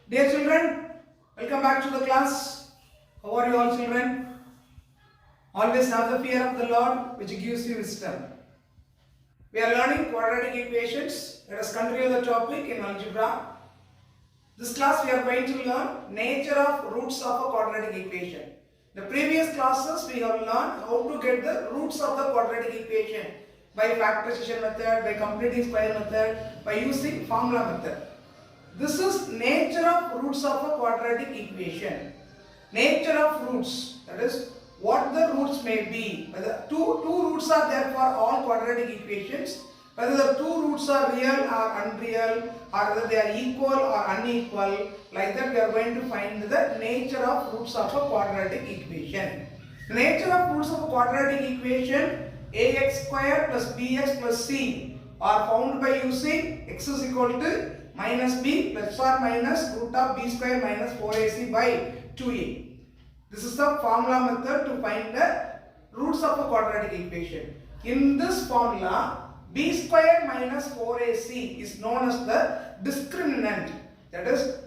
Dear children, welcome back to the class. How are you all children? Always have the fear of the Lord which gives you wisdom. We are learning quadratic equations. Let us continue the topic in algebra. This class we are going to learn nature of roots of a quadratic equation. The previous classes we have learned how to get the roots of the quadratic equation by factorization method, by completing square method, by using formula method. This is nature of roots of a quadratic equation. Nature of roots, that is what the roots may be. Whether two roots are there for all quadratic equations, whether the two roots are real or unreal, or whether they are equal or unequal, like that we are going to find the nature of roots of a quadratic equation. The nature of roots of a quadratic equation, ax square plus bx plus c are found by using x is equal to minus b plus or minus root of b square minus 4ac by 2a. This is the formula method to find the roots of a quadratic equation. In this formula, b square minus 4ac is known as the discriminant. That is,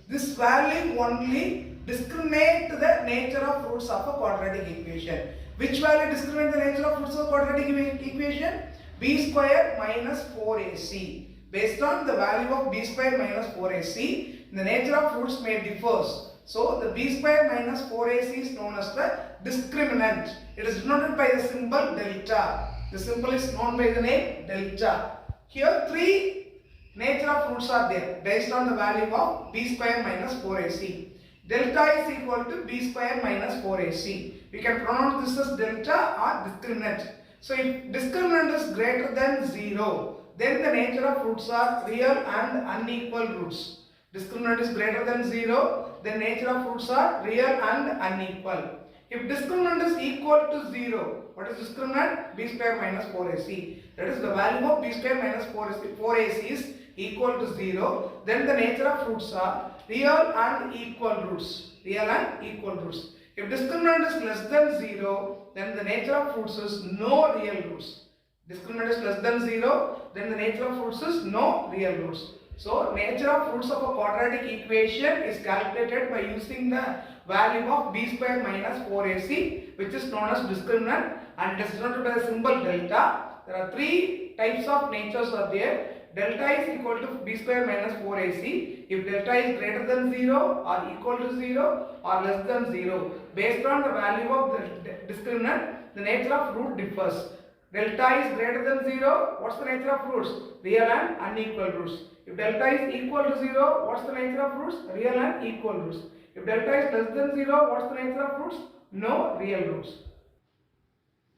this value only discriminate the nature of roots of a quadratic equation. Which value discriminate the nature of roots of a quadratic equation? b square minus 4ac. Based on the value of b square minus 4ac, the nature of roots may differ. So, the b square minus 4ac is known as the discriminant. It is denoted by the symbol delta. The symbol is known by the name delta. Here, three nature of roots are there based on the value of b square minus 4ac. Delta is equal to b square minus 4ac. We can pronounce this as delta or discriminant. So, if discriminant is greater than 0, then the nature of roots are real and unequal roots. Discriminant is greater than 0, then nature of roots are real and unequal. If discriminant is equal to 0, what is discriminant? B square minus 4ac. That is, the value of b square minus 4ac is equal to 0, then the nature of roots are real and equal roots. Real and equal roots. If discriminant is less than 0, then the nature of roots is no real roots. Discriminant is less than 0, then the nature of roots is no real roots. So, nature of roots of a quadratic equation is calculated by using the value of b square minus 4ac, which is known as discriminant, and it is denoted by the symbol delta. There are three types of natures are there. Delta is equal to b square minus 4ac if delta is greater than 0 or equal to 0 or less than 0. Based on the value of the discriminant, the nature of root differs. Delta is greater than 0, what's the nature of roots? Real and unequal roots. If delta is equal to 0, what's the nature of roots? Real and equal roots. If delta is less than 0, what's the nature of roots? No real roots.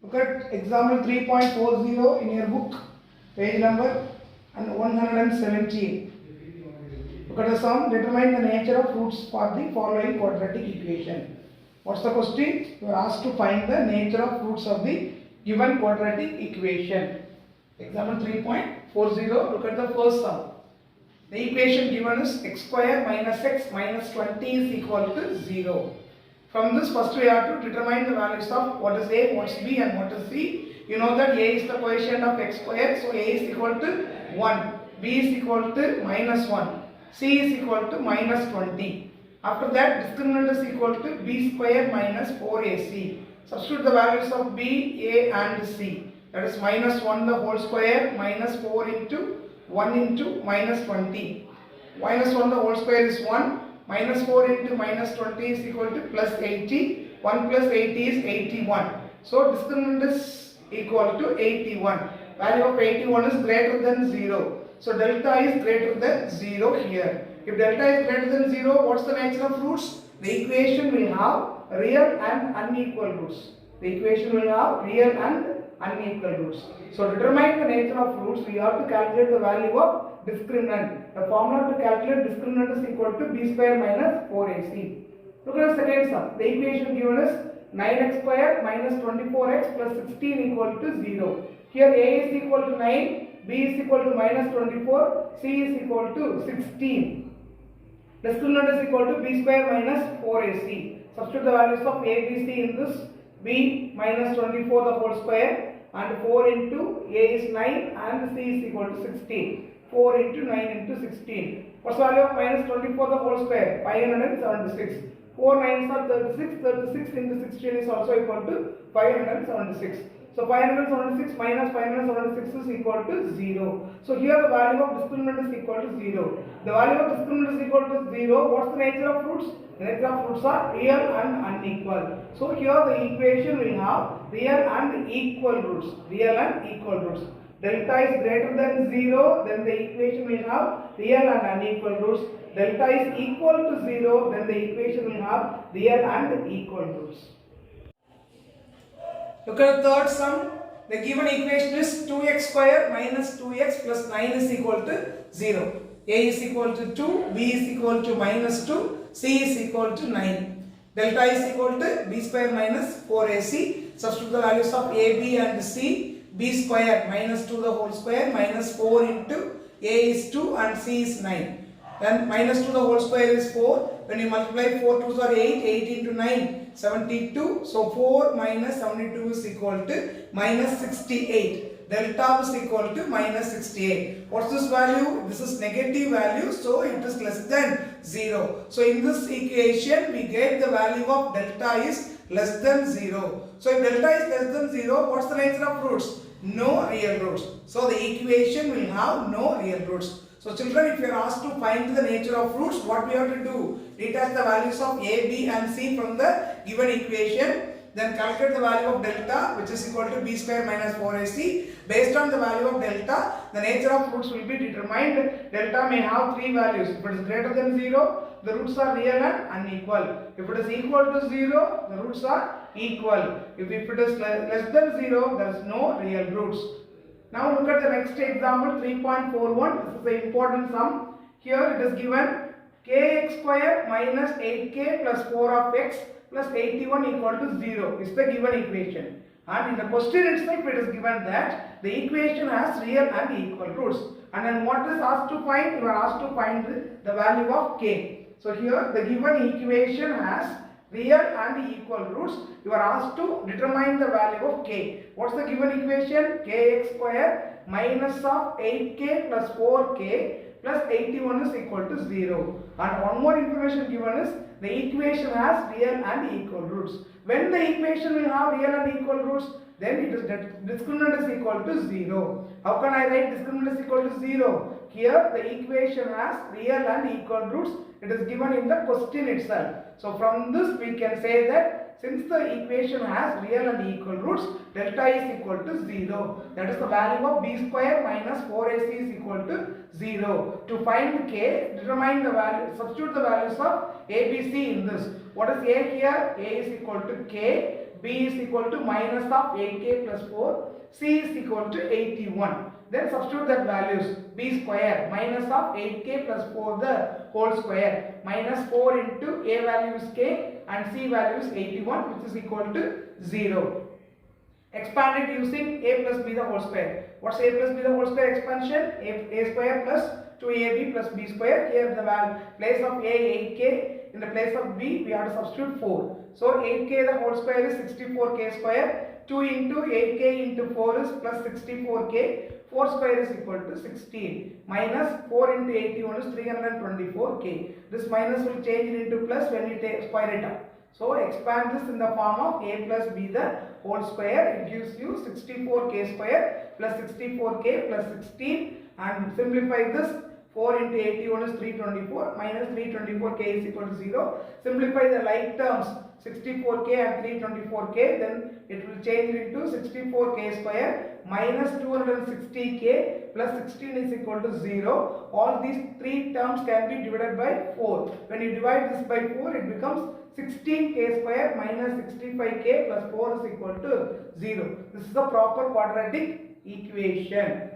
Look at example 3.40 in your book, page number 117. Look at the sum, determine the nature of roots for the following quadratic equation. What's the question? You are asked to find the nature of roots of the given quadratic equation. Example 3.40, look at the first sum. The equation given is x square minus x minus 20 is equal to 0. From this, first we have to determine the values of what is a, what is b and what is c. You know that a is the coefficient of x square, so a is equal to 1, b is equal to minus 1, c is equal to minus 20. After that, discriminant is equal to b square minus 4ac. Substitute the values of b, a and c. That is minus 1 the whole square minus 4 into 1 into minus 20. Minus 1 the whole square is 1. Minus 4 into minus 20 is equal to plus 80. 1 plus 80 is 81. So discriminant is equal to 81. Value of 81 is greater than 0. So delta is greater than 0 here. If delta is greater than 0, what's the nature of roots? The equation will have real and unequal roots. The equation will have real and unequal roots. So determine the nature of roots, we have to calculate the value of discriminant. The formula to calculate discriminant is equal to b square minus 4ac. Look at the second sum. The equation given is 9x square minus 24x plus 16 equal to 0. Here a is equal to 9, b is equal to minus 24, c is equal to 16. Discriminant is equal to b square minus 4ac. Substitute the values of a, b, c in this. B minus 24 the whole square and 4 into a is 9 and c is equal to 16. 4 into 9 into 16. What's the value of minus 24 the whole square? 576. 4 9s are 36. 36 into 16 is also equal to 576. So 576 minus 576 is equal to 0. So here the value of discriminant is equal to 0. The value of discriminant is equal to 0. What's the nature of fruits? The nature of fruits are real and unequal. So here the equation will have real and equal roots. Real and equal roots. Delta is greater than 0, then the equation will have real and unequal roots. Delta is equal to 0, then the equation will have real and equal roots. Look at the third sum. The given equation is 2x square minus 2x plus 9 is equal to 0. A is equal to 2, B is equal to minus 2, C is equal to 9. Delta is equal to b square minus 4ac. Substitute the values of a, b and c. B square minus 2 the whole square minus 4 into a is 2 and c is 9. Then minus 2 the whole square is 4. When you multiply 4 2s are 8. 8 into 9 72. So 4 minus 72 is equal to minus 68. Delta is equal to minus 68. What's this value? This is negative value, so it is less than 0. So in this equation we get the value of delta is less than 0. So if delta is less than 0, what's the nature of roots? No real roots. So the equation will have no real roots. So children, if you are asked to find the nature of roots, what we have to do? Detach the values of a, b and c from the given equation. Then calculate the value of delta, which is equal to b square minus 4ac. Based on the value of delta, the nature of roots will be determined. Delta may have three values. If it is greater than 0, the roots are real and unequal. If it is equal to 0, the roots are equal. If it is less than 0, there is no real roots. Now look at the next example, 3.41. This is the important sum. Here it is given kx square minus 8k plus 4 of x plus 81 equal to 0 is the given equation. And in the question itself it is given that the equation has real and equal roots. And then what is asked to find? You are asked to find the value of k. So here the given equation has real and equal roots. You are asked to determine the value of k. What's the given equation? Kx square minus of 8k plus 4k plus 81 is equal to 0. And one more information given is the equation has real and equal roots. When the equation will have real and equal roots, then it is discriminant is equal to 0. How can I write discriminant is equal to 0? Here the equation has real and equal roots. It is given in the question itself. So from this we can say that since the equation has real and equal roots, delta is equal to 0. That is the value of b square minus 4ac is equal to 0. To find k, determine the value, substitute the values of a, b, c in this. What is a here? A is equal to k, b is equal to minus of 8k plus 4, c is equal to 81. Then substitute that values. B square minus of 8k plus 4 the whole square minus 4 into a value is k and c value is 81, which is equal to 0. Expand it using a plus b the whole square. What's a plus b the whole square expansion? A square plus 2ab plus b square. Here the place of a 8k, in the place of b we have to substitute 4. So 8k the whole square is 64k square. 2 into 8k into 4 is plus 64k. 4 square is equal to 16 minus 4 into 81 is 324k. This minus will change into plus when you square it up. So expand this in the form of a plus b the whole square. It gives you 64k square plus 64k plus 16, and simplify this. 4 into 81 is 324 minus 324k is equal to 0. Simplify the like terms 64k and 324k, then it will change into 64k square minus 260k plus 16 is equal to 0. All these three terms can be divided by 4. When you divide this by 4, it becomes 16k square minus 65k plus 4 is equal to 0. This is the proper quadratic equation.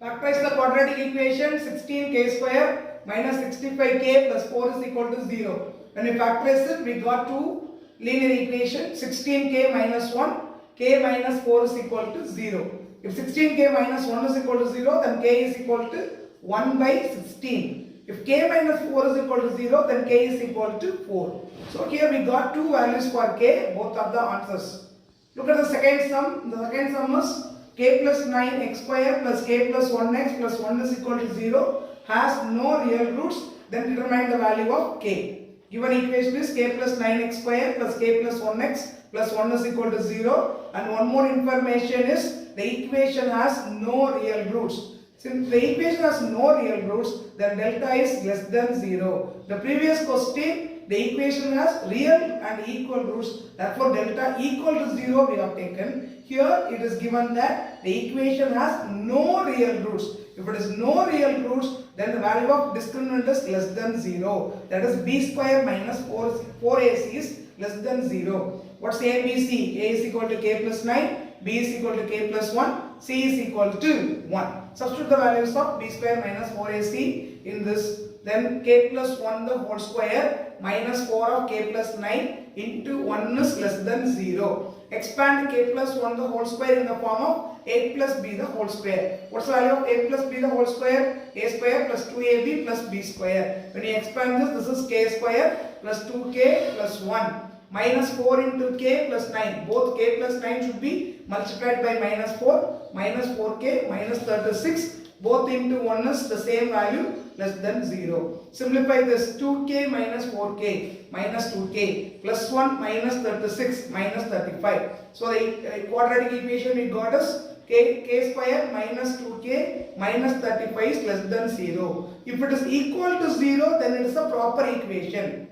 Factorize the quadratic equation. 16k square minus 65k plus 4 is equal to 0. When we factorize it, we got two linear equations. 16k minus 1, k minus 4 is equal to 0. If 16k minus 1 is equal to 0, then k is equal to 1 by 16. If k minus 4 is equal to 0, then k is equal to 4. So here we got two values for k, both are the answers. Look at the second sum. The second sum is k plus 9x square plus k plus 1x plus 1 is equal to 0. has no real roots, then determine the value of k. Given equation is k plus 9x square plus k plus 1x plus 1 is equal to 0, and one more information is the equation has no real roots. Since the equation has no real roots, then delta is less than 0. The previous question, the equation has real and equal roots, therefore delta equal to 0 we have taken. Here it is given that the equation has no real roots. If it is no real roots, then the value of discriminant is less than 0. That is b square minus 4ac is less than 0. What's a, b, c? A is equal to k plus 9, b is equal to k plus 1, c is equal to 1. Substitute the values of b square minus 4ac in this. Then k plus 1 the whole square minus 4 of k plus 9 into 1 is less than 0. Expand k plus 1 the whole square in the form of a plus b the whole square. What's the value of a plus b the whole square? A square plus 2ab plus b square. When you expand this is k square plus 2k plus 1 minus 4 into k plus 9. Both k plus 9 should be multiplied by minus 4, minus 4k minus 36. Both into 1 is the same value, less than 0. Simplify this. 2k minus 4k minus 2k plus 1 minus 36 minus 35. So the quadratic equation we got is k square minus 2k minus 35 is less than 0. If it is equal to 0, then it is a proper equation.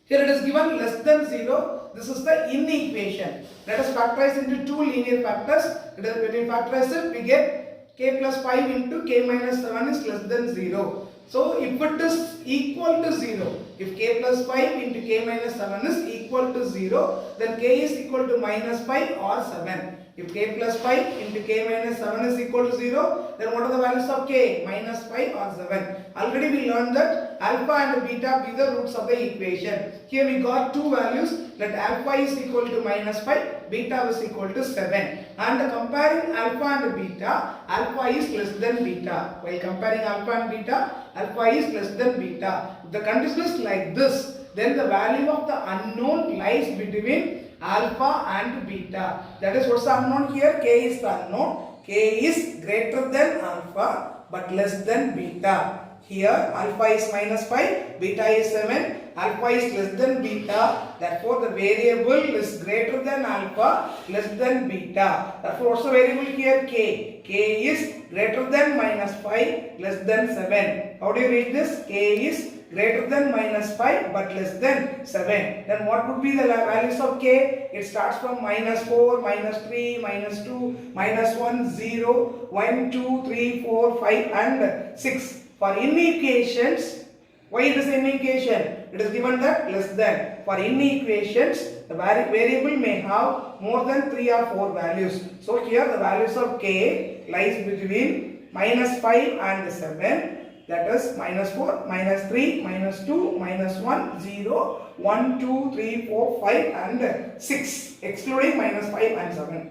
Here it is given less than 0. This is the in equation. Let us factorize into two linear factors. When we factorize it, we get k plus 5 into k minus 7 is less than 0. So if it is equal to 0, if k plus 5 into k minus 7 is equal to 0, then k is equal to minus 5 or 7. If k plus 5 into k minus 7 is equal to 0, then what are the values of k? Minus 5 or 7. Already we learned that alpha and beta be the roots of the equation. Here we got two values, that alpha is equal to minus 5, beta is equal to 7. And comparing alpha and beta, alpha is less than beta. While comparing alpha and beta, alpha is less than beta. If the condition is like this, then the value of the unknown lies between alpha and beta. That is what's the unknown here? K is the unknown. K is greater than alpha but less than beta. Here alpha is minus 5, beta is 7, alpha is less than beta. Therefore the variable is greater than alpha, less than beta. Therefore what's the variable here? K. K is greater than minus 5, less than 7. How do you read this? K is greater than minus 5 but less than 7. Then what would be the values of k? It starts from minus 4, minus 3, minus 2, minus 1, 0, 1, 2, 3, 4, 5 and 6. For in equations, why it is in equation? It is given that less than. For in equations, the variable may have more than 3 or 4 values. So here the values of k lies between minus 5 and 7. That is minus 4, minus 3, minus 2, minus 1, 0, 1, 2, 3, 4, 5 and 6, excluding minus 5 and 7.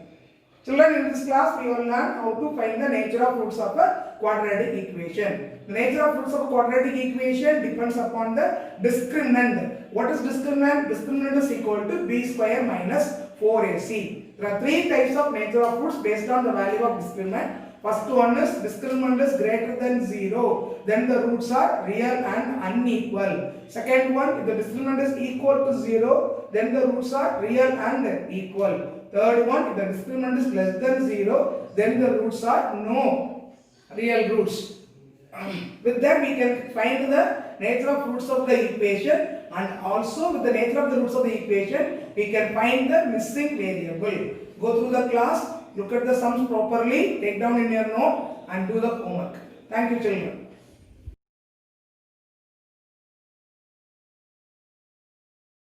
Children, in this class we will learn how to find the nature of roots of a quadratic equation. The nature of roots of a quadratic equation depends upon the discriminant. What is discriminant? Discriminant is equal to b square minus 4ac. There are three types of nature of roots based on the value of discriminant. First one is discriminant is greater than 0, then the roots are real and unequal. Second one, if the discriminant is equal to 0, then the roots are real and equal. Third one, if the discriminant is less than 0, then the roots are no real roots. With that we can find the nature of roots of the equation, and also with the nature of the roots of the equation we can find the missing variable. Go through the class, look at the sums properly, take down in your note and do the homework. Thank you children.